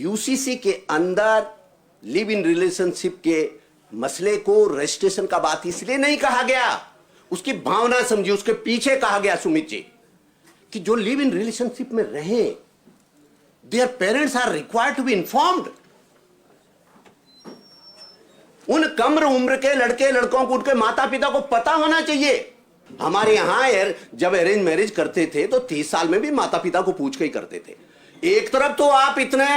UCC के अंदर live in relationship के मसले को रजिस्ट्रेशन का बात इसलिए नहीं कहा गया, उसकी भावना समझी, उसके पीछे कहा गया सुमित जी कि जो लिव इन रिलेशनशिप में रहे their parents are required to be informed. उन कम उम्र के लड़के लड़कों को उनके माता पिता को पता होना चाहिए। हमारे यहां जब अरेंज मैरिज करते थे तो 30 साल में भी माता पिता को पूछ के ही करते थे। एक तरफ तो आप इतने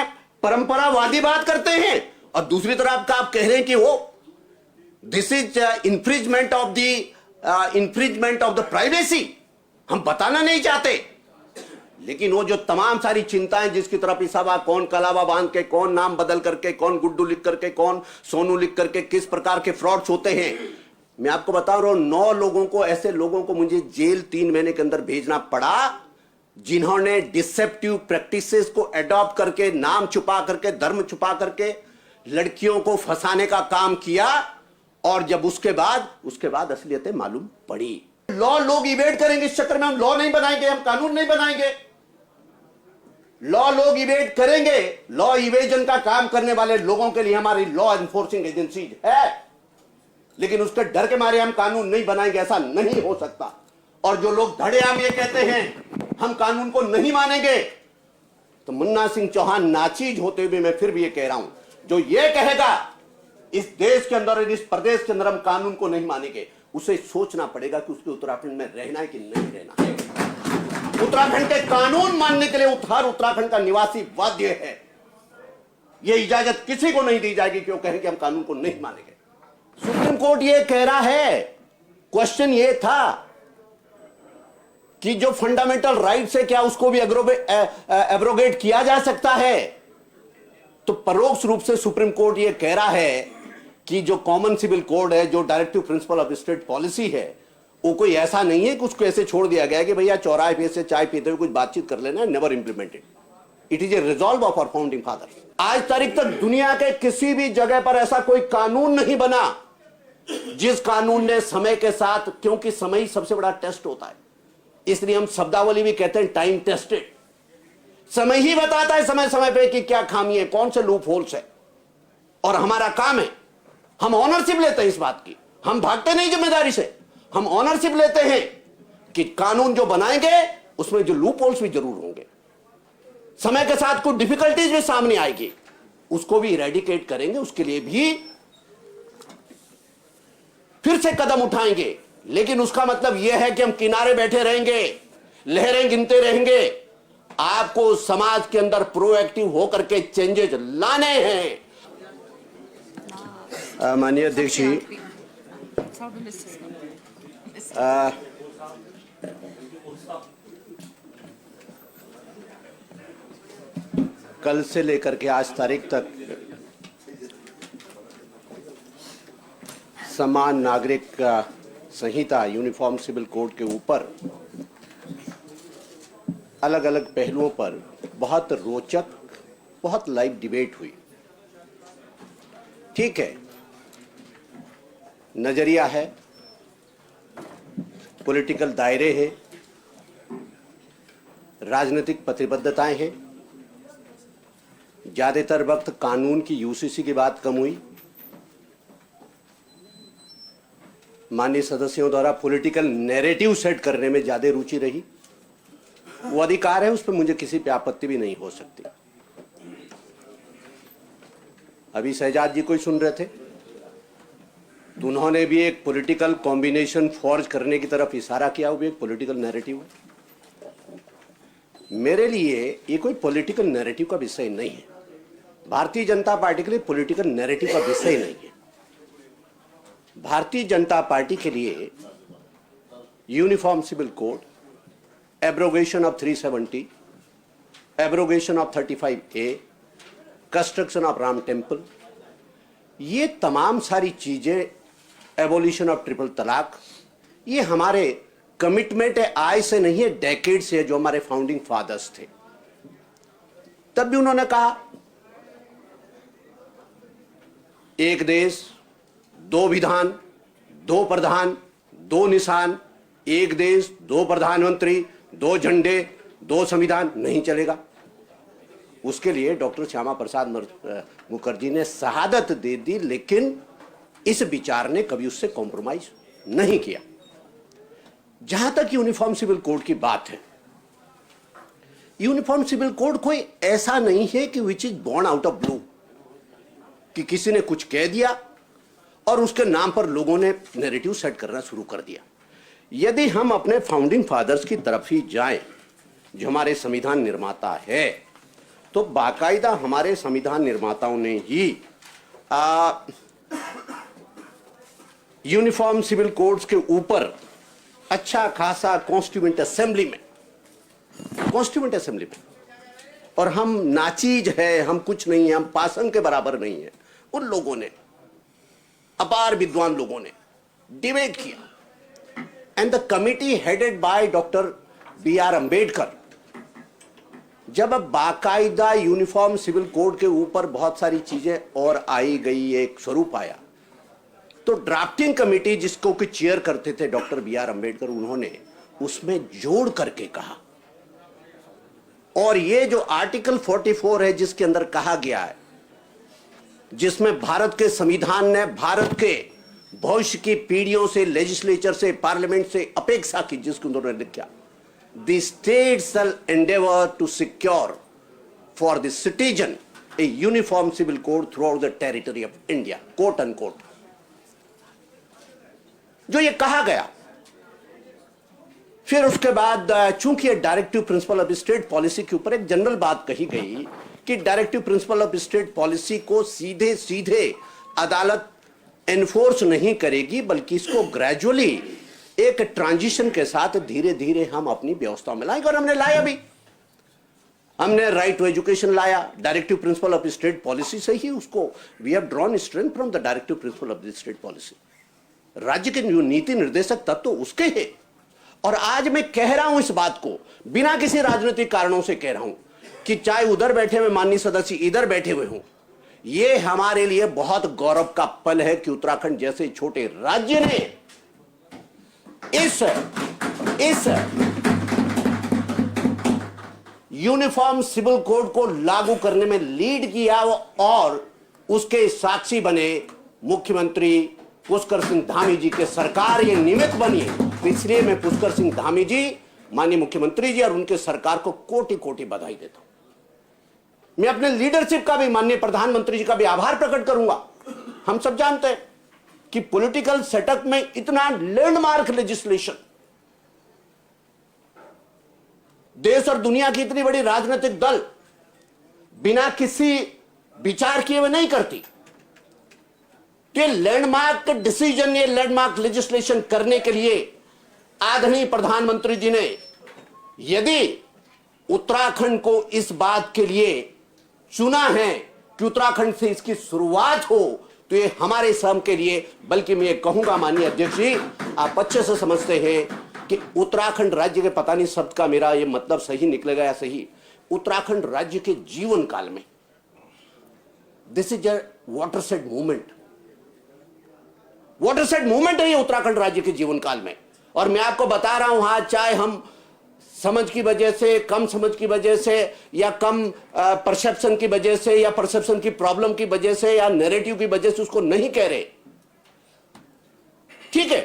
परंपरावादी बात करते हैं और दूसरी तरफ आप कह रहे हैं कि वो this is infringement of the privacy. हम बताना नहीं चाहते, लेकिन वो जो तमाम सारी चिंताएं जिसकी तरफ इशारा, कौन कलावा बांध के, कौन नाम बदल करके, कौन गुड्डू लिख करके, कौन सोनू लिख करके, किस प्रकार के फ्रॉड्स होते हैं, मैं आपको बता रहा हूं 9 लोगों को, ऐसे लोगों को मुझे जेल 3 महीने के अंदर भेजना पड़ा जिन्होंने डिसेप्टिव प्रैक्टिसेस को एडॉप्ट करके, नाम छुपा करके, धर्म छुपा करके लड़कियों को फंसाने का काम किया। और जब उसके बाद असलियतें मालूम पड़ी। लॉ लोग इवेड करेंगे, इस चक्कर में हम लॉ नहीं बनाएंगे, हम कानून नहीं बनाएंगे। लॉ लोग इवेड करेंगे। लॉ इवेजन का काम करने वाले लोगों के लिए हमारी लॉ एनफोर्सिंग एजेंसी है, लेकिन उसके डर के मारे हम कानून नहीं बनाएंगे, ऐसा नहीं हो सकता। और जो लोग धड़ेआम ये कहते हैं हम कानून को नहीं मानेंगे, तो मुन्ना सिंह चौहान नाचीज होते हुए मैं फिर भी ये कह रहा हूं, जो ये कहेगा इस देश के अंदर, इस प्रदेश के अंदर हम कानून को नहीं मानेंगे, उसे सोचना पड़ेगा कि उसके उत्तराखंड में रहना है कि नहीं रहना है। उत्तराखंड के कानून मानने के लिए हर उत्तराखंड का निवासी बाध्य है। यह इजाजत किसी को नहीं दी जाएगी कि वो कहें कि हम कानून को नहीं मानेंगे। सुप्रीम कोर्ट ये कह रहा है, क्वेश्चन ये था कि जो फंडामेंटल राइट्स है क्या उसको भी एब्रोगेट किया जा सकता है? तो परोक्ष रूप से सुप्रीम कोर्ट ये कह रहा है कि जो कॉमन सिविल कोड है, जो directive principle of state policy है, वो कोई ऐसा नहीं है कि उसको ऐसे छोड़ दिया गया कि भैया चौराहे पे से चाय पीते हुए कुछ बातचीत कर लेना है। Never implemented. It is a resolve of our founding fathers. आज तारीख तक दुनिया के किसी भी जगह पर ऐसा कोई कानून नहीं बना जिस कानून ने समय के साथ, क्योंकि समय ही सबसे बड़ा टेस्ट होता है, इसलिए हम शब्दावली भी कहते हैं टाइम टेस्टेड। समय ही बताता है समय समय पे कि क्या खामी है, कौन से लूप होल्स है। और हमारा काम है, हम ऑनरशिप लेते हैं इस बात की, हम भागते नहीं जिम्मेदारी से, हम ऑनरशिप लेते हैं कि कानून जो बनाएंगे उसमें जो लूप होल्स भी जरूर होंगे, समय के साथ कुछ डिफिकल्टीज भी सामने आएगी, उसको भी इरेडिकेट करेंगे, उसके लिए भी फिर से कदम उठाएंगे। लेकिन उसका मतलब यह है कि हम किनारे बैठे रहेंगे, लहरें गिनते रहेंगे। आपको समाज के अंदर प्रोएक्टिव होकर के चेंजेस लाने हैं। माननीय अध्यक्ष जी, कल से लेकर के आज तारीख तक समान नागरिक संहिता, यूनिफॉर्म सिविल कोड के ऊपर अलग अलग पहलुओं पर बहुत रोचक, बहुत लाइव डिबेट हुई। ठीक है, नजरिया है, पॉलिटिकल दायरे हैं, राजनीतिक प्रतिबद्धताएं हैं। ज्यादातर वक्त कानून की, यूसीसी की बात कम हुई। माननीय सदस्यों द्वारा पॉलिटिकल नैरेटिव सेट करने में ज्यादा रुचि रही। वो अधिकार है, उस पर मुझे किसी पे आपत्ति भी नहीं हो सकती। अभी शहजाद जी कोई सुन रहे थे तो उन्होंने भी एक पॉलिटिकल कॉम्बिनेशन फॉर्ज करने की तरफ इशारा किया, वो भी एक पॉलिटिकल नैरेटिव है। मेरे लिए ये कोई पॉलिटिकल नैरेटिव का विषय नहीं है। भारतीय जनता पार्टी के लिए पॉलिटिकल नैरेटिव का विषय नहीं है। भारतीय जनता पार्टी के लिए uniform civil code, abrogation of 370, abrogation of 35A, construction of Ram temple, ये तमाम सारी चीजें, एबोलिशन ऑफ ट्रिपल तलाक, ये हमारे कमिटमेंट है। आज से नहीं है, डेकेड से है, जो हमारे फाउंडिंग फादर्स थे। तब भी उन्होंने कहा एक देश, दो विधान, दो प्रधान, दो निशान, एक देश, दो प्रधानमंत्री, दो झंडे, दो संविधान नहीं चलेगा। उसके लिए डॉक्टर श्यामा प्रसाद मुखर्जी ने शहादत दे दी, लेकिन इस विचार ने कभी उससे कॉम्प्रोमाइज नहीं किया। जहां तक यूनिफॉर्म सिविल कोड की बात है, यूनिफॉर्म सिविल कोड कोई ऐसा नहीं है कि which is born out of blue, कि किसी ने कुछ कह दिया और उसके नाम पर लोगों ने नैरेटिव सेट करना शुरू कर दिया। यदि हम अपने फाउंडिंग फादर्स की तरफ ही जाएं, जो हमारे संविधान निर्माता है, तो बाकायदा हमारे संविधान निर्माताओं ने ही यूनिफॉर्म सिविल कोड्स के ऊपर अच्छा खासा कॉन्स्टिट्यूएंट असेंबली में, और हम नाचीज है, हम कुछ नहीं है, हम पासंग के बराबर नहीं है, उन लोगों ने, अपार विद्वान लोगों ने डिबेट किया। And the committee headed by doctor B.R. Ambedkar, जब अब बाकायदा यूनिफॉर्म सिविल कोड के ऊपर बहुत सारी चीजें और आई गई, एक स्वरूप आया, तो ड्राफ्टिंग कमेटी जिसको कि चेयर करते थे डॉक्टर B.R. अंबेडकर, उन्होंने उसमें जोड़ करके कहा, और ये जो आर्टिकल 44 है जिसके अंदर कहा गया है, जिसमें भारत के संविधान ने भारत के भविष्य की पीढ़ियों से, लेजिस्लेचर से, पार्लियामेंट से अपेक्षा की, जिसको उन्होंने लिखा, the state shall endeavour to secure for the citizen a uniform civil code throughout the territory of India, quote unquote. जो ये कहा गया, फिर उसके बाद चूंकि directive principle of state policy के ऊपर एक जनरल बात कही गई कि directive principle of state policy को सीधे सीधे अदालत एनफोर्स नहीं करेगी, बल्कि इसको ग्रेजुअली एक ट्रांजिशन के साथ धीरे धीरे हम अपनी व्यवस्था में लाएंगे। और हमने लाया भी, हमने राइट टू एजुकेशन लाया, directive principle of state policy से ही उसको, we have drawn strength from the directive principle of the state policy. राज्य के जो नीति निर्देशक तत्व तो उसके हैं। और आज मैं कह रहा हूं इस बात को बिना किसी राजनीतिक कारणों से कह रहा हूं कि चाहे उधर बैठे हुए माननीय सदस्य इधर बैठे हुए हों, यह हमारे लिए बहुत गौरव का पल है कि उत्तराखंड जैसे छोटे राज्य ने इस यूनिफॉर्म सिविल कोड को लागू करने में लीड किया, और उसके साक्षी बने मुख्यमंत्री पुष्कर सिंह धामी जी के सरकार ये निमित्त बनी। इसलिए मैं पुष्कर सिंह धामी जी, माननीय मुख्यमंत्री जी और उनके सरकार को कोटि कोटि बधाई देता हूं। मैं अपने लीडरशिप का भी, माननीय प्रधानमंत्री जी का भी आभार प्रकट करूंगा। हम सब जानते हैं कि पॉलिटिकल सेटअप में इतना लैंडमार्क लेजिस्लेशन, देश और दुनिया की इतनी बड़ी राजनीतिक दल बिना किसी विचार किए हुए नहीं करती। ये लैंडमार्क डिसीजन, ये लैंडमार्क लेजिस्लेशन करने के लिए आदरणीय प्रधानमंत्री जी ने यदि उत्तराखंड को इस बात के लिए चुना है कि उत्तराखंड से इसकी शुरुआत हो, तो ये हमारे श्रम के लिए, बल्कि मैं ये कहूंगा माननीय अध्यक्ष जी, आप अच्छे से समझते हैं कि उत्तराखंड राज्य के, पता नहीं शब्द का मेरा ये मतलब सही निकलेगा या सही, उत्तराखंड राज्य के जीवन काल में this is a watershed movement. Watershed movement है ये उत्तराखंड राज्य के जीवन काल में। और मैं आपको बता रहा हूं, हाँ, चाहे हम समझ की वजह से, कम समझ की वजह से, या कम परसेप्शन की वजह से, या परसेप्शन की प्रॉब्लम की वजह से, या नैरेटिव की वजह से उसको नहीं कह रहे, ठीक है।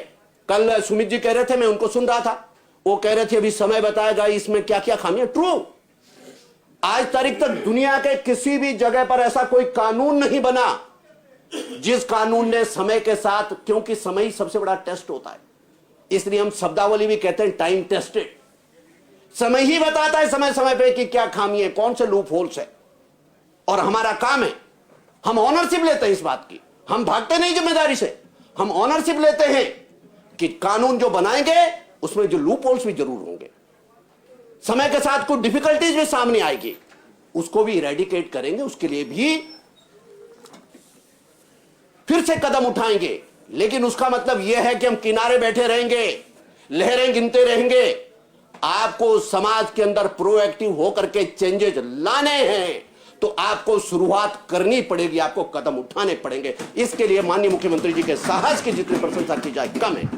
कल सुमित जी कह रहे थे, मैं उनको सुन रहा था, वो कह रहे थे अभी समय बताएगा इसमें क्या क्या खामियां। ट्रू, आज तारीख तक दुनिया के किसी भी जगह पर ऐसा कोई कानून नहीं बना जिस कानून ने समय के साथ, क्योंकि समय ही सबसे बड़ा टेस्ट होता है, इसलिए हम शब्दावली भी कहते हैं टाइम टेस्टेड। समय ही बताता है समय समय पे कि क्या खामी है, कौन से लूप होल्स है। और हमारा काम है, हम ऑनरशिप लेते हैं इस बात की, हम भागते नहीं जिम्मेदारी से, हम ऑनरशिप लेते हैं कि कानून जो बनाएंगे उसमें जो लूप होल्स भी जरूर होंगे, समय के साथ कुछ डिफिकल्टीज भी सामने आएगी, उसको भी इरेडिकेट करेंगे, उसके लिए भी फिर से कदम उठाएंगे। लेकिन उसका मतलब यह है कि हम किनारे बैठे रहेंगे, लहरें गिनते रहेंगे। आपको समाज के अंदर प्रोएक्टिव होकर के चेंजेस लाने हैं तो आपको शुरुआत करनी पड़ेगी, आपको कदम उठाने पड़ेंगे। इसके लिए माननीय मुख्यमंत्री जी के साहस की जितनी प्रशंसा की जाए कम है।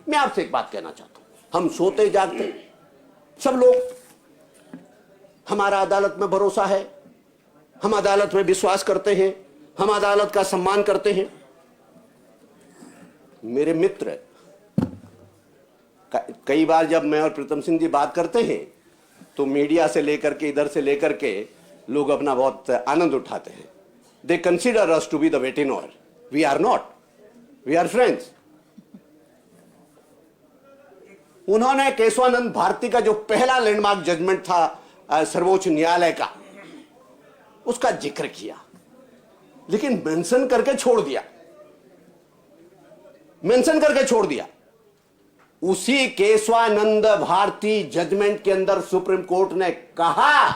मैं आपसे एक बात कहना चाहता हूं, हम सोते जागते सब लोग, हमारा अदालत में भरोसा है, हम अदालत में विश्वास करते हैं, हम अदालत का सम्मान करते हैं। मेरे मित्र, कई बार जब मैं और प्रीतम सिंह जी बात करते हैं तो मीडिया से लेकर के, इधर से लेकर के लोग अपना बहुत आनंद उठाते हैं। They consider us to be the wet in oil. We are not, we are friends. उन्होंने केशवानंद भारती का जो पहला लैंडमार्क जजमेंट था सर्वोच्च न्यायालय का, उसका जिक्र किया, लेकिन मेंशन करके छोड़ दिया, मेंशन करके छोड़ दिया। उसी केशवानंद भारती जजमेंट के अंदर सुप्रीम कोर्ट ने कहा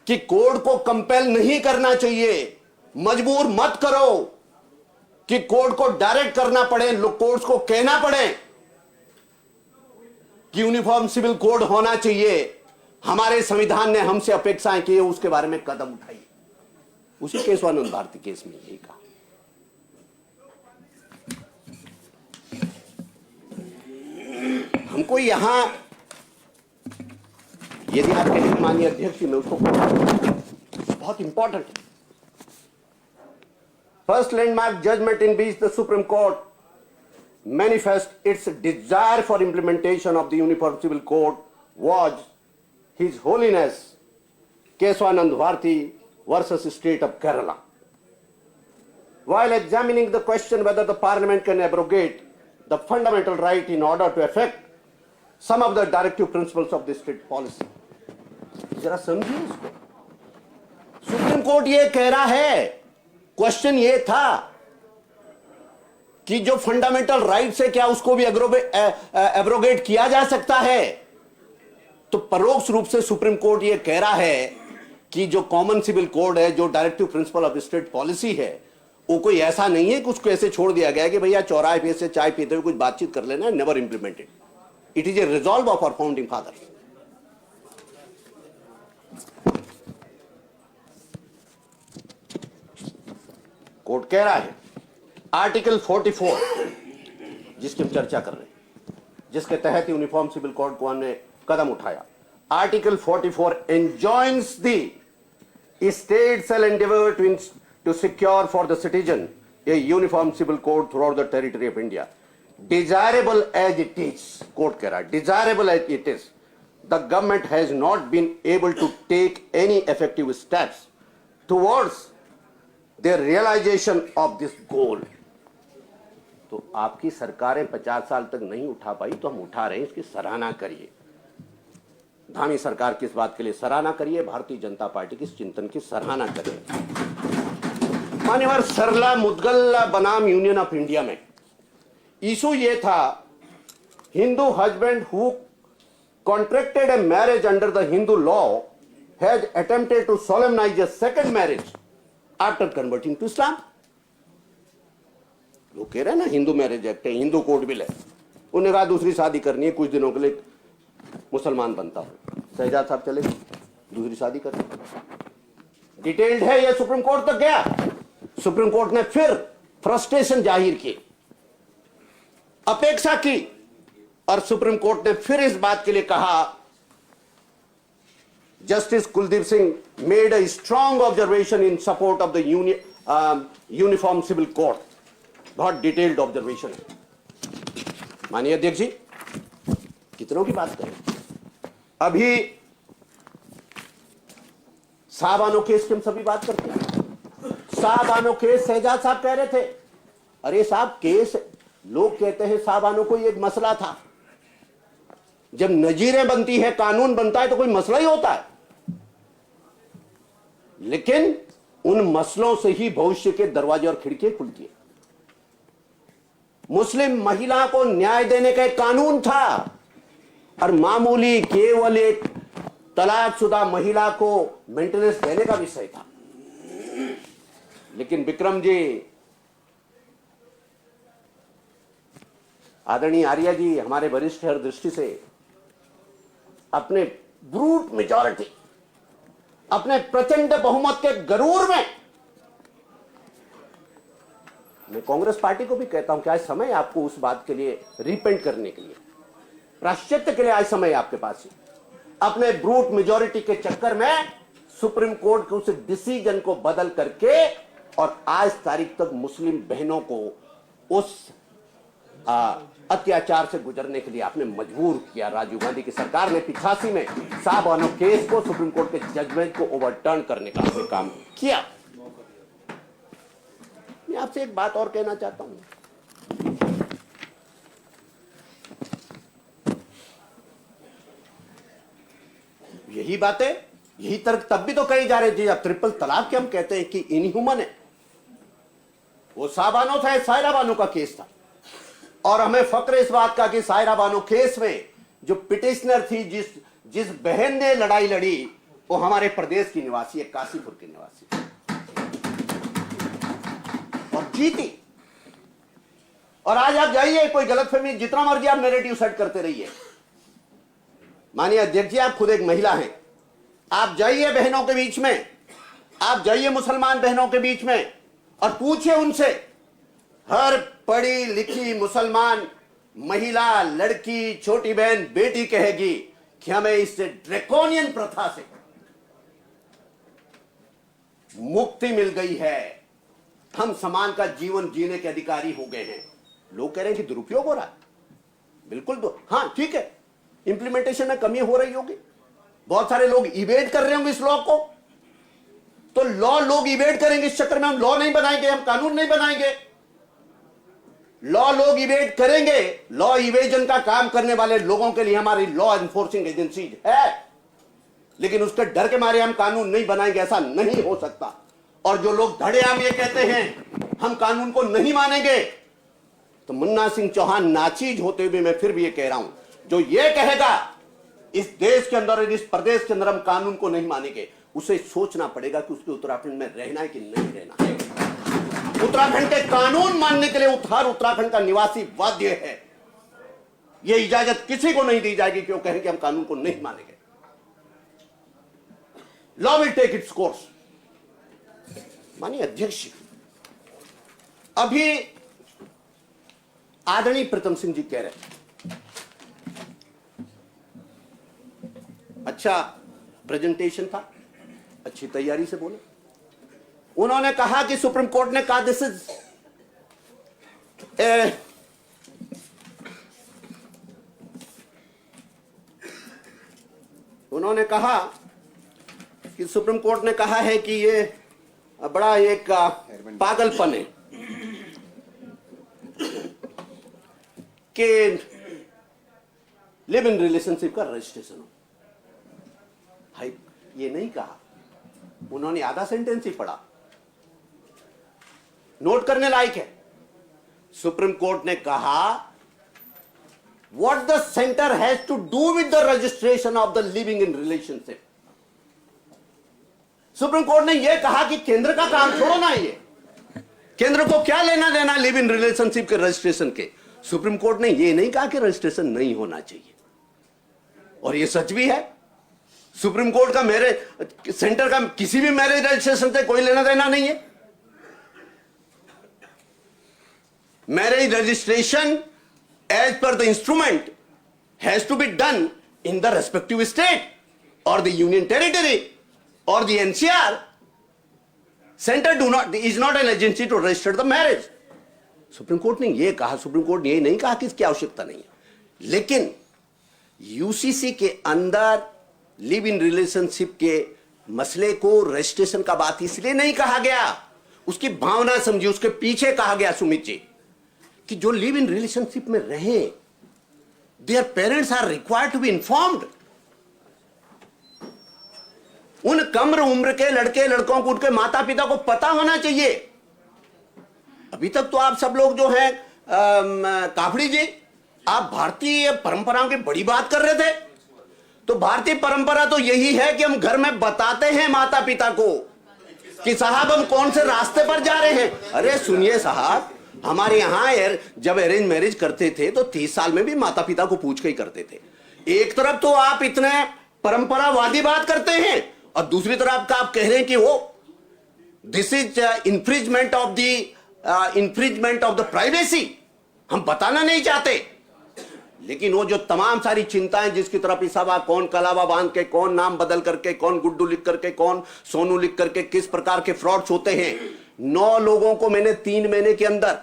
कि कोर्ट को कंपेल नहीं करना चाहिए, मजबूर मत करो कि कोर्ट को डायरेक्ट करना पड़े, कोर्ट को कहना पड़े कि यूनिफॉर्म सिविल कोड होना चाहिए। हमारे संविधान ने हमसे अपेक्षाएं की, उसके बारे में कदम उठाइए। उसी केशवानंद भारती केस में यही कहा। हमको यहां, यदि आप कहें माननीय अध्यक्ष जी, मैं उसको बहुत इंपॉर्टेंट है। First landmark judgement in which the supreme court manifest its desire for implementation of the Uniform Civil Code was His Holiness Keswanand Bharti versus State of Kerala. While examining the question whether the Parliament can abrogate the fundamental right in order to effect some of the directive principles of the state policy. जरा समझिए इसको। Supreme court ये कह रहा है, question ये था कि जो फंडामेंटल राइट्स है क्या उसको भी एब्रोगेट किया जा सकता है। तो परोक्ष रूप से सुप्रीम कोर्ट ये कह रहा है कि जो कॉमन सिविल कोड है, जो directive principle of state policy है, वो कोई ऐसा नहीं है कि उसको ऐसे छोड़ दिया गया कि भैया चौराहे पे से चाय पीते हुए कुछ बातचीत कर लेना, never implemented. It is a resolve of our founding fathers. Court कह रहा है आर्टिकल 44 जिसकी हम चर्चा कर रहे हैं, जिसके तहत यूनिफॉर्म सिविल कोड को हमने कदम उठाया। Article 44 enjoins the state shall endeavor to secure for the citizen a uniform civil code throughout the territory of India, desirable as it is। Court कह रहा है desirable as it is, the government has not been able to take any effective steps towards the realization of this goal। तो आपकी सरकारें 50 साल तक नहीं उठा पाई, तो हम उठा रहे हैं, इसकी सराहना करिए। धामी सरकार की इस बात के लिए सराहना करिए, भारतीय जनता पार्टी की इस चिंतन की सराहना करिए। मान्यवर सरला मुदगल बनाम यूनियन ऑफ इंडिया में इशू ये था, Hindu husband who contracted a marriage under the Hindu law has attempted to solemnise a second marriage after converting to Islam. लोग कह रहे हैं ना हिंदू मैरिज एक्ट है, हिंदू कोड बिल है, उन्होंने कहा दूसरी शादी करनी है, कुछ दिनों के लिए मुसलमान बनता हूं, शहजाद साहब चले दूसरी शादी कर। डिटेल्ड है, यह सुप्रीम कोर्ट तक गया। सुप्रीम कोर्ट ने फिर फ्रस्ट्रेशन जाहिर की, अपेक्षा की, और सुप्रीम कोर्ट ने फिर इस बात के लिए कहा, justice Kuldeep Singh made a strong observation in support of the uniform civil code. बहुत डिटेल्ड ऑब्जर्वेशन है। माननीय अध्यक्ष जी, कितनों की बात करें, अभी साहबानो केस की हम सभी बात करते हैं। साहबानो केस शहजाद साहब कह रहे थे, अरे साहब केस, लोग कहते हैं साहबानो को एक मसला था। जब नजीरें बनती है, कानून बनता है, तो कोई मसला ही होता है, लेकिन उन मसलों से ही भविष्य के दरवाजे और खिड़कियां खुलती है। मुस्लिम महिला को न्याय देने का एक कानून था, और मामूली केवल एक तलाकशुदा महिला को मेंटेनेंस देने का विषय था। लेकिन विक्रम जी, आदरणीय आर्या जी, हमारे वरिष्ठ हर दृष्टि से अपने ब्रूट मेजॉरिटी, अपने प्रचंड बहुमत के गरूर में, मैं कांग्रेस पार्टी को भी कहता हूं कि आज समय आपको उस बात के लिए रिपेंट करने के लिए, प्रायश्चित्त के लिए आज समय आपके पास है। अपने ब्रूट मेजॉरिटी के चक्कर में सुप्रीम कोर्ट के उस डिसीजन को बदल करके और आज तारीख तक मुस्लिम बहनों को उस अत्याचार से गुजरने के लिए आपने मजबूर किया। राजीव गांधी की सरकार ने 85 में साहबानो केस को, सुप्रीम कोर्ट के जजमेंट को ओवरटर्न करने का आपने काम किया। मैं आपसे एक बात और कहना चाहता हूं, यही बातें, यही तर्क तब भी तो कही जा रही थी जब ट्रिपल तलाक के हम कहते हैं कि इनह्यूमन है। वो साहबानो था, सायरा बानो का केस था और हमें फक्र इस बात का कि सायरा बानो केस में जो पिटिशनर थी, जिस बहन ने लड़ाई लड़ी, वो हमारे प्रदेश की निवासी है, काशीपुर की निवासी और जीती। और आज आप जाइए, कोई गलतफहमी, जितना मर्जी आप नैरेटिव सेट करते रहिए। मानिए अध्यक्ष जी, आप खुद एक महिला हैं, आप जाइए बहनों के बीच में, आप जाइए मुसलमान बहनों के बीच में और पूछिए उनसे, हर पढ़ी लिखी मुसलमान महिला, लड़की, छोटी बहन, बेटी कहेगी कि हमें इस ड्रैकोनियन प्रथा से मुक्ति मिल गई है, हम समान का जीवन जीने के अधिकारी हो गए हैं। लोग कह रहे हैं कि दुरुपयोग हो रहा है, बिल्कुल हाँ ठीक है, इंप्लीमेंटेशन में कमी हो रही होगी, बहुत सारे लोग इवेड कर रहे होंगे इस लॉ को, तो लॉ लोग इवेड करेंगे, इस चक्कर में हम लॉ नहीं बनाएंगे, हम कानून नहीं बनाएंगे। लॉ लोग इवेड करेंगे, लॉ इवेजन का काम करने वाले लोगों के लिए हमारी लॉ एनफोर्सिंग एजेंसी है, लेकिन उसके डर के मारे हम कानून नहीं बनाएंगे, ऐसा नहीं हो सकता। और जो लोग धड़ेआम ये कहते हैं हम कानून को नहीं मानेंगे, तो मुन्ना सिंह चौहान नाचीज होते हुए मैं फिर भी ये कह रहा हूं, जो ये कहेगा इस देश के अंदर और इस प्रदेश के अंदर हम कानून को नहीं मानेंगे, उसे सोचना पड़ेगा कि उसके उत्तराखंड में रहना है कि नहीं रहना है। उत्तराखंड के कानून मानने के लिए हर उत्तराखंड का निवासी बाध्य है। यह इजाजत किसी को नहीं दी जाएगी कि वो कहें कि हम कानून को नहीं मानेंगे। Law will take its course. मानिए अध्यक्ष, अभी आदरणीय प्रीतम सिंह जी कह रहे, अच्छा प्रेजेंटेशन था, अच्छी तैयारी से बोले। उन्होंने कहा कि सुप्रीम कोर्ट ने कहा दिस इज उन्होंने कहा कि सुप्रीम कोर्ट ने कहा है कि ये बड़ा एक पागलपन है कि लिव इन रिलेशनशिप का रजिस्ट्रेशन हो। हाई ये नहीं कहा, उन्होंने आधा सेंटेंस ही पढ़ा, नोट करने लायक है। सुप्रीम कोर्ट ने कहा what the centre has to do with the registration of the living in relationship. Supreme court ने यह कहा कि केंद्र का काम छोड़ो ना, ये केंद्र को क्या लेना देना लिव इन रिलेशनशिप के रजिस्ट्रेशन के। सुप्रीम कोर्ट ने यह नहीं कहा कि रजिस्ट्रेशन नहीं होना चाहिए, और यह सच भी है। सुप्रीम कोर्ट का मैरिज सेंटर का किसी भी मैरिज रजिस्ट्रेशन से कोई लेना देना नहीं है। Marriage registration as per the instrument has to be done in the respective state और द यूनियन टेरिटरी और the NCR. Centre is not an agency to register the marriage. Supreme court ने यह कहा, सुप्रीम कोर्ट ने यह नहीं कहा कि इसकी आवश्यकता नहीं है, लेकिन यूसीसी के अंदर लिव इन रिलेशनशिप के मसले को रजिस्ट्रेशन का बात इसलिए नहीं कहा गया, उसकी भावना समझी, उसके पीछे कहा गया सुमित जी कि जो लिव इन रिलेशनशिप में रहे their parents are required to be informed. उन कम उम्र के लड़के लड़कों को उनके माता पिता को पता होना चाहिए। अभी तक तो आप सब लोग जो हैं काफड़ी जी, आप भारतीय परंपराओं की बड़ी बात कर रहे थे। तो भारतीय परंपरा तो यही है कि हम घर में बताते हैं माता पिता को कि साहब हम कौन से रास्ते पर जा रहे हैं। अरे सुनिए साहब, हमारे यहां जब अरेंज मैरिज करते थे तो 30 साल में भी माता पिता को पूछ के ही करते थे। एक तरफ तो आप इतने परंपरावादी बात करते हैं और दूसरी तरफ का आप कह रहे हैं कि वो this is infringement of the privacy. हम बताना नहीं चाहते, लेकिन वो जो तमाम सारी चिंताएं जिसकी तरफ इशारा, कौन कलावा बांध के, कौन नाम बदल करके, कौन गुड्डू लिख करके, कौन सोनू लिख करके, किस प्रकार के फ्रॉड्स होते हैं। 9 लोगों को मैंने 3 महीने के अंदर,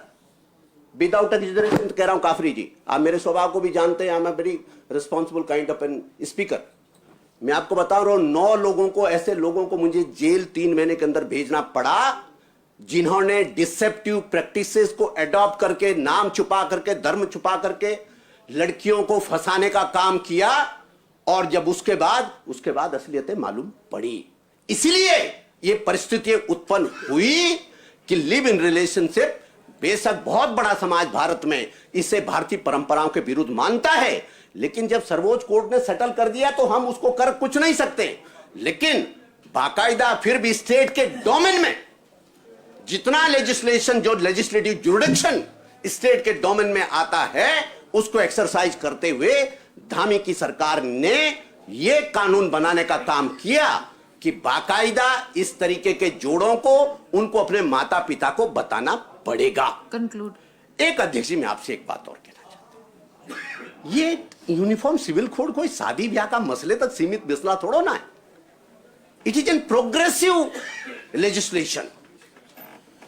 विदाउट एग्जैजरेशन कह रहा हूं काफरी जी, आप मेरे स्वभाव को भी जानते हैं, I am a very responsible kind of an speaker. मैं आपको बता रहा हूं 9 लोगों को, ऐसे लोगों को मुझे जेल 3 महीने के अंदर भेजना पड़ा जिन्होंने डिसेप्टिव प्रैक्टिसेस को एडॉप्ट करके, नाम छुपा करके, धर्म छुपा करके लड़कियों को फंसाने का काम किया, और जब उसके बाद असलियतें मालूम पड़ी। इसलिए ये परिस्थितियां उत्पन्न हुई कि लिव इन रिलेशनशिप, बेशक बहुत बड़ा समाज भारत में इसे भारतीय परंपराओं के विरुद्ध मानता है, लेकिन जब सर्वोच्च कोर्ट ने सेटल कर दिया तो हम उसको कर कुछ नहीं सकते। लेकिन बाकायदा फिर भी स्टेट के डोमेन में जितना लेजिस्लेशन, जो लेजिस्लेटिव जुरिडिक्शन स्टेट के डोमेन में आता है, उसको एक्सरसाइज करते हुए धामी की सरकार ने यह कानून बनाने का काम किया कि बाकायदा इस तरीके के जोड़ों को, उनको अपने माता पिता को बताना पड़ेगा। कंक्लूड। एक अध्यक्ष जी, मैं आपसे एक बात और कहना चाहता हूं, ये यूनिफॉर्म सिविल कोड कोई शादी ब्याह का मसले तक सीमित मसला थोड़ा ना है। It is an progressive legislation.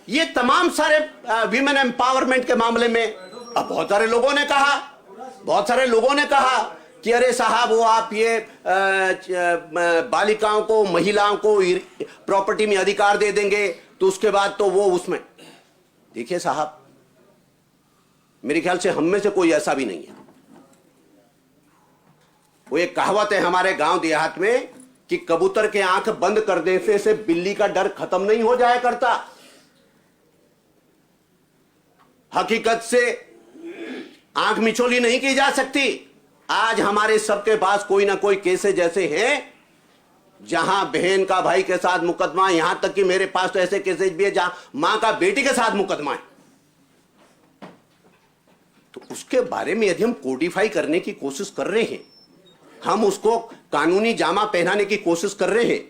ये तमाम सारे वीमेन एम्पावरमेंट के मामले में अब बहुत सारे लोगों ने कहा कि अरे साहब, वो आप ये बालिकाओं को, महिलाओं को प्रॉपर्टी में अधिकार दे देंगे तो उसके बाद तो वो उसमें। देखिए साहब, मेरे ख्याल से हम में से कोई ऐसा भी नहीं है। वो एक कहावत है हमारे गांव देहात में कि कबूतर के आंख बंद कर देने से बिल्ली का डर खत्म नहीं हो जाया करता। हकीकत से आंख मिचोली नहीं की जा सकती। आज हमारे सबके पास कोई ना कोई केसेस जैसे हैं जहां बहन का भाई के साथ मुकदमा, यहां तक कि मेरे पास तो ऐसे केसेस भी है जहां मां का बेटी के साथ मुकदमा है। तो उसके बारे में यदि हम कोडिफाई करने की कोशिश कर रहे हैं, हम उसको कानूनी जामा पहनाने की कोशिश कर रहे हैं,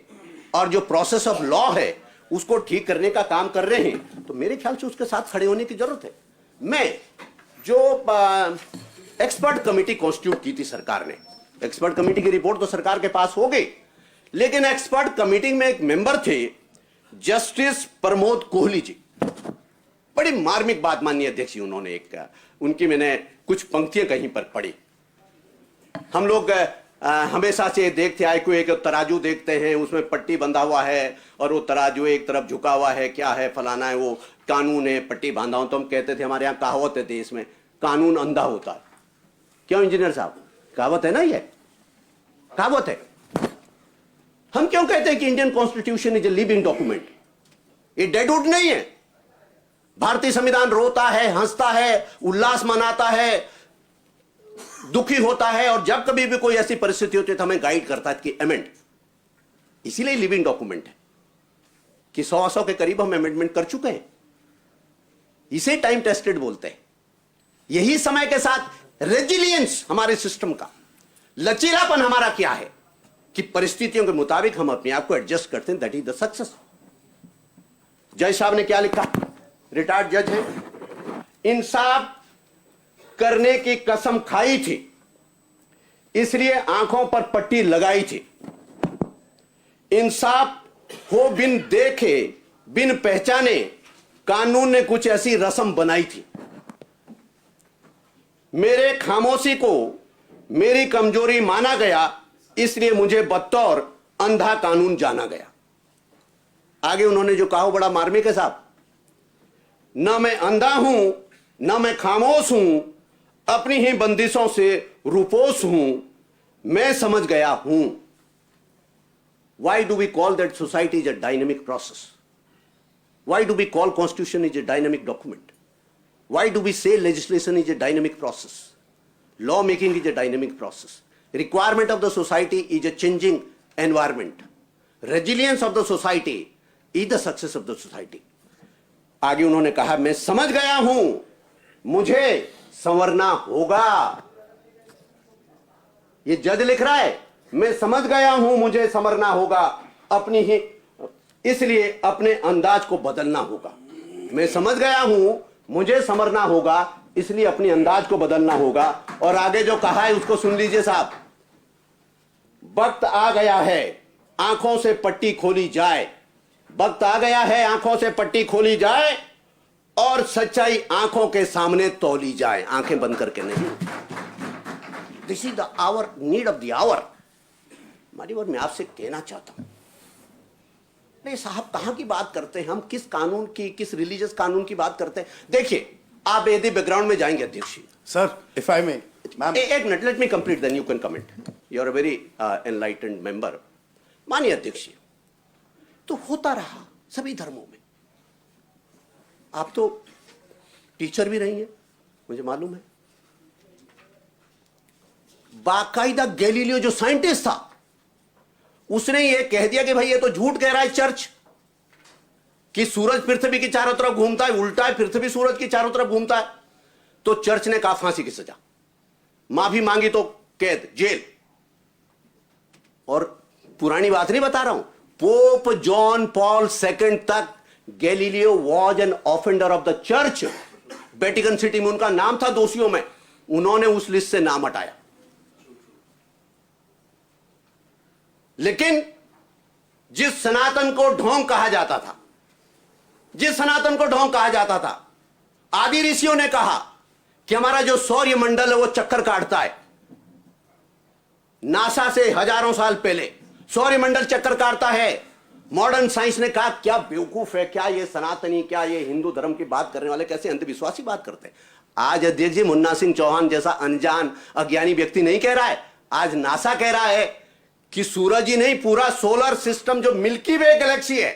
और जो प्रोसेस ऑफ लॉ है उसको ठीक करने का काम कर रहे हैं, तो मेरे ख्याल से उसके साथ खड़े होने की जरूरत है। मैं जो एक्सपर्ट कमेटी कॉन्स्टिट्यूट की थी सरकार ने, एक्सपर्ट कमेटी की रिपोर्ट तो सरकार के पास हो गई, लेकिन एक्सपर्ट कमेटी में एक मेंबर थे जस्टिस प्रमोद कोहली जी। बड़ी मार्मिक बात माननीय अध्यक्ष जी उन्होंने एक, उनकी मैंने कुछ पंक्तियां कहीं पर पढ़ी। हम लोग हमेशा से देखते आए, कोई एक तराजू देखते हैं, उसमें पट्टी बंधा हुआ है और वो तराजू एक तरफ झुका हुआ है, क्या है, फलाना है, वो कानून है, पट्टी बांधा हो। तो हम कहते थे, हमारे यहाँ कहावत है देश में, कानून अंधा होता है। क्यों इंजीनियर साहब, कहावत है ना, ये कहावत है। हम क्यों कहते हैं कि Indian constitution is a living document? ये डेडवुड नहीं है। भारतीय संविधान रोता है, हंसता है, उल्लास मनाता है, दुखी होता है, और जब कभी भी कोई ऐसी परिस्थिति होती है तो हमें गाइड करता है कि अमेंड। इसीलिए लिविंग डॉक्यूमेंट है कि 100 के करीब हम अमेंडमेंट कर चुके हैं। इसे टाइम टेस्टेड बोलते हैं। यही समय के साथ रेजिलियंस हमारे सिस्टम का, लचीलापन हमारा क्या है कि परिस्थितियों के मुताबिक हम अपने आप को एडजस्ट करते हैं। That is the success. जज साहब ने क्या लिखा, रिटायर्ड जज है, इंसाफ करने की कसम खाई थी, इसलिए आंखों पर पट्टी लगाई थी। इंसाफ हो बिन देखे, बिन पहचाने, कानून ने कुछ ऐसी रस्म बनाई थी। मेरे खामोशी को मेरी कमजोरी माना गया, इसलिए मुझे बतौर अंधा कानून जाना गया। आगे उन्होंने जो कहा वो बड़ा मार्मिक है साहब। न मैं अंधा हूं, न मैं खामोश हूं, अपनी ही बंदिशों से रूपोश हूं, मैं समझ गया हूं। Why do we call that society is a dynamic process? Why do we call constitution is a dynamic document? Why do we say legislation is a dynamic process? Law making is a dynamic process. Requirement of the society is a changing environment. Resilience of the society is the success of the society. आगे उन्होंने कहा, मैं समझ गया हूं, मुझे संवरना होगा। ये जज लिख रहा है, मैं समझ गया हूं, मुझे संवरना होगा, अपनी ही, इसलिए अपने अंदाज को बदलना होगा। मैं समझ गया हूं, मुझे संवरना होगा, इसलिए अपनी अंदाज को बदलना होगा। और आगे जो कहा है उसको सुन लीजिए साहब। वक्त आ गया है आंखों से पट्टी खोली जाए, वक्त आ गया है आंखों से पट्टी खोली जाए और सच्चाई आंखों के सामने तौली जाए, आंखें बंद करके नहीं। This is the hour, need of the hour. हमारी और मैं आपसे कहना चाहता हूं, नहीं साहब कहां की बात करते हैं हम, किस कानून की, किस रिलीजियस कानून की बात करते हैं। देखिए आप यदि बैकग्राउंड में जाएंगे अध्यक्ष जी। Sir, if I may, ma'am, एक minute, let me complete then you can comment. You are a very enlightened member. मानिए अध्यक्ष जी, तो होता रहा सभी धर्मों में। आप तो टीचर भी रही हैं, मुझे मालूम है। बाकायदा गैलीलियो जो साइंटिस्ट था, उसने ये कह दिया कि भाई ये तो झूठ कह रहा है चर्च कि सूरज पृथ्वी की चारों तरफ घूमता है, उल्टा है, पृथ्वी सूरज की चारों तरफ घूमता है। तो चर्च ने कहा फांसी की सजा, माफी मांगी तो कैद, जेल। और पुरानी बात नहीं बता रहा हूं, पोप जॉन पॉल II तक Galileo was an offender of the church. Vatican city में उनका नाम था दोषियों में, उन्होंने उस लिस्ट से नाम हटाया। लेकिन जिस सनातन को ढोंग कहा जाता था, जिस सनातन को ढोंग कहा जाता था, आदि ऋषियों ने कहा कि हमारा जो सौर्य मंडल है वो चक्कर काटता है। नासा से हजारों साल पहले सौर्य मंडल चक्कर काटता है। मॉडर्न साइंस ने कहा क्या बेवकूफ है, क्या ये सनातनी, क्या ये हिंदू धर्म की बात करने वाले कैसे अंधविश्वासी बात करते हैं। आज अध्यक्ष जी मुन्ना सिंह चौहान जैसा अनजान अज्ञानी व्यक्ति नहीं कह रहा है, आज नासा कह रहा है कि सूरज ही नहीं, पूरा सोलर सिस्टम जो मिल्की वे गैलेक्सी है,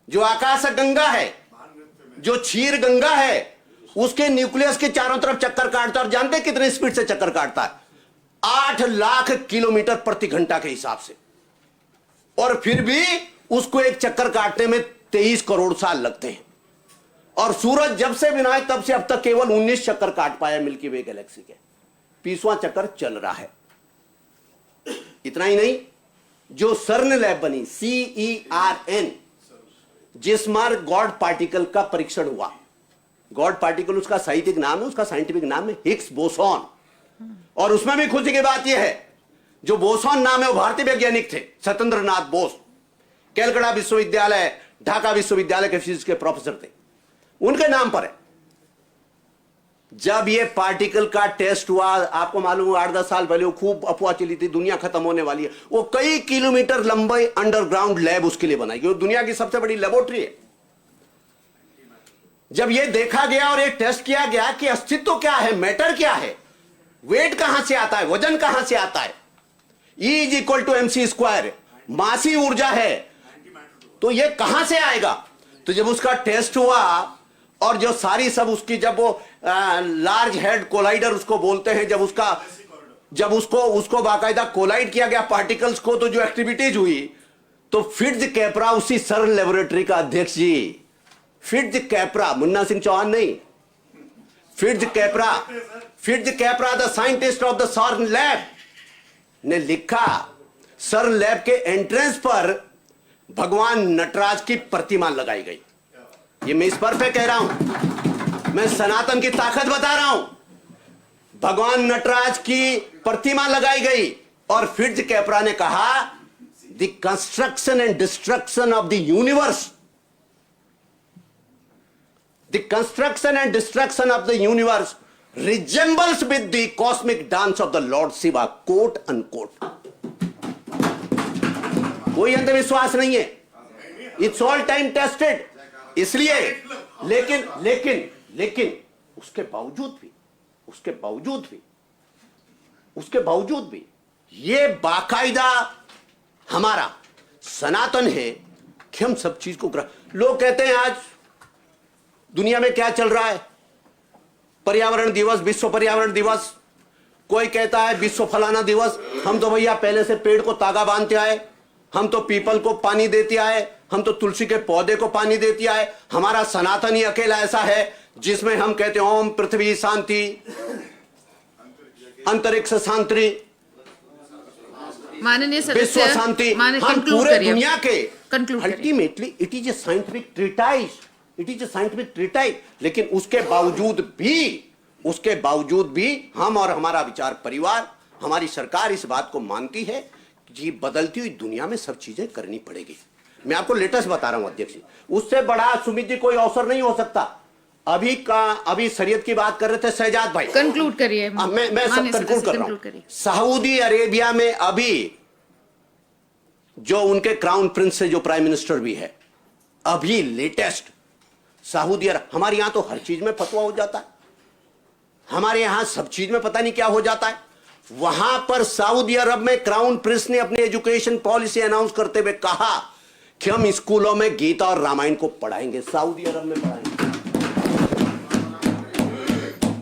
जो आकाश गंगा है, जो क्षीर गंगा है, उसके न्यूक्लियस के चारों तरफ चक्कर काटता है। और जानते हैं कितने स्पीड से चक्कर काटता है? 8 लाख किलोमीटर प्रति घंटा के हिसाब से। और फिर भी उसको एक चक्कर काटने में 23 करोड़ साल लगते हैं। और सूरज जब से बनाए तब से अब तक केवल 19 चक्कर काट पाया मिल्की वे गैलेक्सी के। 20वां चक्कर चल रहा है। इतना ही नहीं, जो सर्न लैब बनी, CERN, जिसमें गॉड पार्टिकल का परीक्षण हुआ। गॉड पार्टिकल उसका साहित्यिक नाम है, उसका साइंटिफिक नाम है हिग्स बोसॉन। और उसमें भी खुशी की बात यह है, जो बोसॉन नाम है वो भारतीय वैज्ञानिक थे, सत्येंद्र नाथ बोस, कैलकाटा विश्वविद्यालय, ढाका विश्वविद्यालय के फिजिक्स के प्रोफेसर थे, उनके नाम पर है। जब ये पार्टिकल का टेस्ट हुआ, आपको मालूम है 8-10 साल पहले वो खूब अफवाह चली थी, दुनिया खत्म होने वाली है। वो कई किलोमीटर लंबे अंडरग्राउंड लैब उसके लिए बनाई गई, वो दुनिया की सबसे बड़ी लेबोरेटरी है। जब ये देखा गया और एक टेस्ट किया गया कि अस्तित्व क्या है, मैटर क्या है, वेट कहां से आता है, वजन कहां से आता है, E = mc², मासी ऊर्जा है, तो ये कहां से आएगा। तो जब उसका टेस्ट हुआ और जो सारी सब उसकी, जब वो लार्ज हेड कोलाइडर उसको बोलते हैं, जब उसको बाकायदा कोलाइड किया गया पार्टिकल्स को, तो जो एक्टिविटीज हुई, तो फिट्ज कैप्रा उसी सर्न लेबोरेटरी का अध्यक्ष जी, फिट्ज कैप्रा, मुन्ना सिंह चौहान नहीं, Fitz Capra the scientist of the CERN lab ने लिखा, सर्न लैब के एंट्रेंस पर भगवान नटराज की प्रतिमा लगाई गई। ये मैं इस पर पे कह रहा हूं, मैं सनातन की ताकत बता रहा हूं। भगवान नटराज की प्रतिमा लगाई गई और फिट्ज कैप्रा ने कहा, the construction and destruction of the universe, the construction and destruction of the universe resembles with the cosmic dance of the Lord Shiva, quote unquote। कोई अंधविश्वास नहीं है, इट्स ऑल टाइम टेस्टेड। इसलिए लेकिन उसके बावजूद भी ये बाकायदा हमारा सनातन है कि हम सब चीज को लोग कहते हैं आज दुनिया में क्या चल रहा है, पर्यावरण दिवस, विश्व पर्यावरण दिवस, कोई कहता है विश्व फलाना दिवस। हम तो भैया पहले से पेड़ को तागा बांधते आए, हम तो पीपल को पानी देते आए, हम तो तुलसी के पौधे को पानी देते आए। हमारा सनातन ही अकेला ऐसा है जिसमें हम कहते हैं ओम पृथ्वी शांति, अंतरिक्ष शांति, माननीय सदस्य, विश्व शांति। हम पूरे दुनिया के Conclude करिए। Ultimately it is A scientific treatise it is A scientific treatise. लेकिन उसके बावजूद भी हम और हमारा विचार परिवार, हमारी सरकार इस बात को मानती है कि बदलती हुई दुनिया में सब चीजें करनी पड़ेगी। मैं आपको लेटेस्ट बता रहा हूं अध्यक्ष जी, उससे बड़ा सुमित जी कोई अवसर नहीं हो सकता। अभी शरीयत की बात कर रहे थे शहजाद भाई, कंक्लूड करिए। मैं सब कंक्लूड कर रहा हूं। सऊदी अरेबिया में अभी जो उनके क्राउन प्रिंस से जो प्राइम मिनिस्टर भी है, अभी लेटेस्ट सऊदी अरब, हमारे यहां तो हर चीज में फतवा हो जाता है, हमारे यहां सब चीज में पता नहीं क्या हो जाता है। वहां पर सऊदी अरब में क्राउन प्रिंस ने अपनी एजुकेशन पॉलिसी अनाउंस करते हुए कहा कि हम स्कूलों में गीता और रामायण को पढ़ाएंगे, सऊदी अरब में पढ़ाएंगे,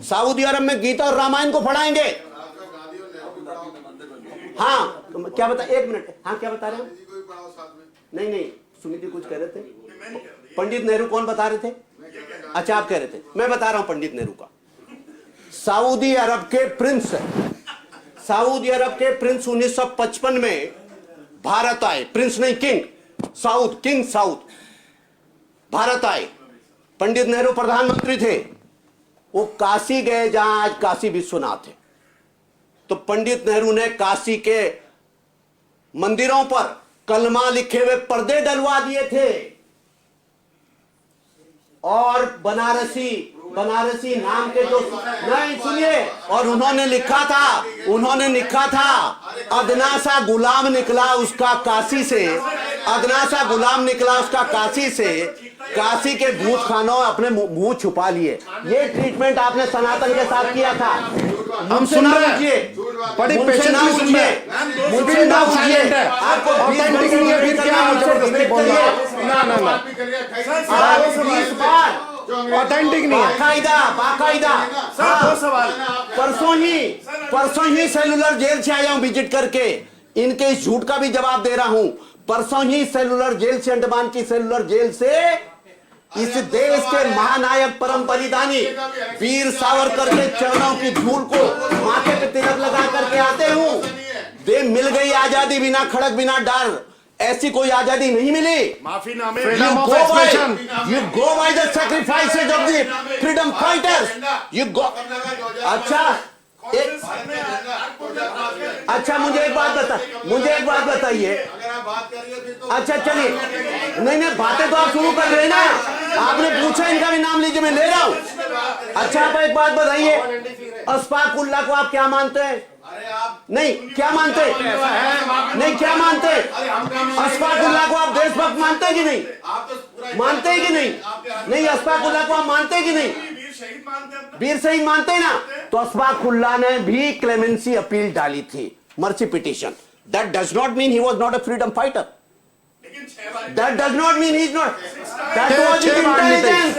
सऊदी अरब में गीता और रामायण को पढ़ाएंगे। हाँ क्या बता, एक मिनट, हाँ क्या बता रहे हो? नहीं सुमित जी कुछ कह रहे थे, पंडित नेहरू कौन बता रहे थे? अच्छा आप कह रहे थे, मैं बता रहा हूं पंडित नेहरू का। सऊदी अरब के प्रिंस 1955 में भारत आए, प्रिंस नहीं किंग साउथ भारत आए। पंडित नेहरू प्रधानमंत्री थे, वो काशी गए जहां आज काशी विश्वनाथ है। तो पंडित नेहरू ने काशी के मंदिरों पर कलमा लिखे हुए पर्दे डलवा दिए थे और बनारसी नाम के जो, नहीं सुनिए, और उन्होंने लिखा था अदना सा गुलाम निकला उसका काशी से, काशी के भूत खानों अपने मुंह छुपा लिए। ये ट्रीटमेंट आपने सनातन के साथ किया था। हम सुन रहे हैं, बड़ी पेशेंटली सुन रहे हैं। मुझसे ना उठिए, आपको ऑथेंटिक नहीं है, फिर क्या जबरदस्ती बोल रहा है? ना ऑथेंटिक नहीं है, बाकायदा। परसों ही सेलुलर जेल से आया हूं विजिट करके, इनके इस झूठ का भी जवाब दे रहा हूं। परसों ही सेलुलर जेल से, अंडमान की सेलुलर जेल से इस देश के महानायक परम बलिदानी वीर सावरकर के चरणों की धूल को माथे पे तिलक लगा करके आते हूं। दे मिल गई आजादी बिना खड़क बिना डर, ऐसी कोई आजादी नहीं मिली। माफीनामे, you go by the sacrifices of the freedom fighters, you go। अच्छा मुझे एक बात बताइए। अच्छा चलिए, नहीं बातें तो आप शुरू कर रहे हैं ना, आपने पूछा, इनका भी नाम लीजिए, मैं ले रहा हूं। अच्छा आप एक बात बताइए, अशफाकुल्लाह को आप क्या मानते हैं? नहीं क्या मानते? अशफाकुल्लाह को आप देशभक्त मानते हैं कि नहीं? मानते हैं कि नहीं? नहीं अशफाकुल्लाह को आप मानते हैं कि नहीं? वीर शहीद मानते हैं ना? तो अशफाकुल्लाह ने भी क्लेमेंसी अपील डाली थी, mercy petition. That does not mean he was not a freedom fighter, that does not mean he is not, that was intelligence.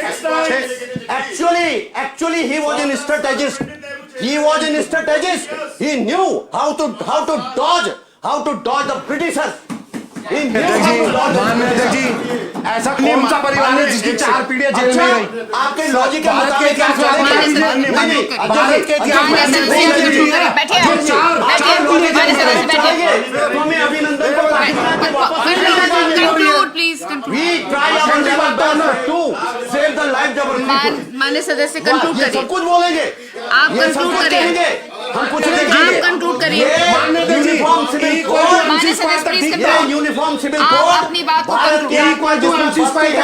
Actually he was an strategist. He knew how to dodge the Britishers. ऐसा कौन सा परिवार है जिसकी 4 पीढ़ियां jail में गई? आपके लॉजिक के मुताबिक भारत के इतिहास में हमें अभिनंदन को माननीय सदस्य कंक्लूड करिए। सब कुछ बोलेंगे, आप कंक्लूड करिए। हम कुछ नहीं आप करेंगे। कंक्लूड करिए। यूनिफॉर्म सिविल कोड, माननीय सदस्य प्लीज यूनिफॉर्म सिविल आप कोड अपनी बात को भारत के आत्मा जिसमें बसती है,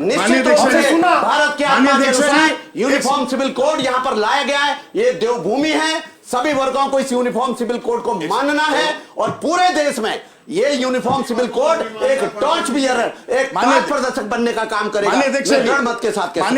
निश्चित रूप से भारत के आत्मा के अनुसार यूनिफॉर्म सिविल कोड यहाँ पर लाया गया है। ये देवभूमि है, सभी वर्गों को इस यूनिफॉर्म सिविल कोड को मानना है और पूरे देश में ये यूनिफॉर्म सिविल कोड एक टॉर्च बियर, एक मार्ग प्रदर्शक बनने का काम करेगा। मैं दृढ़ मत के साथ कहता हूं।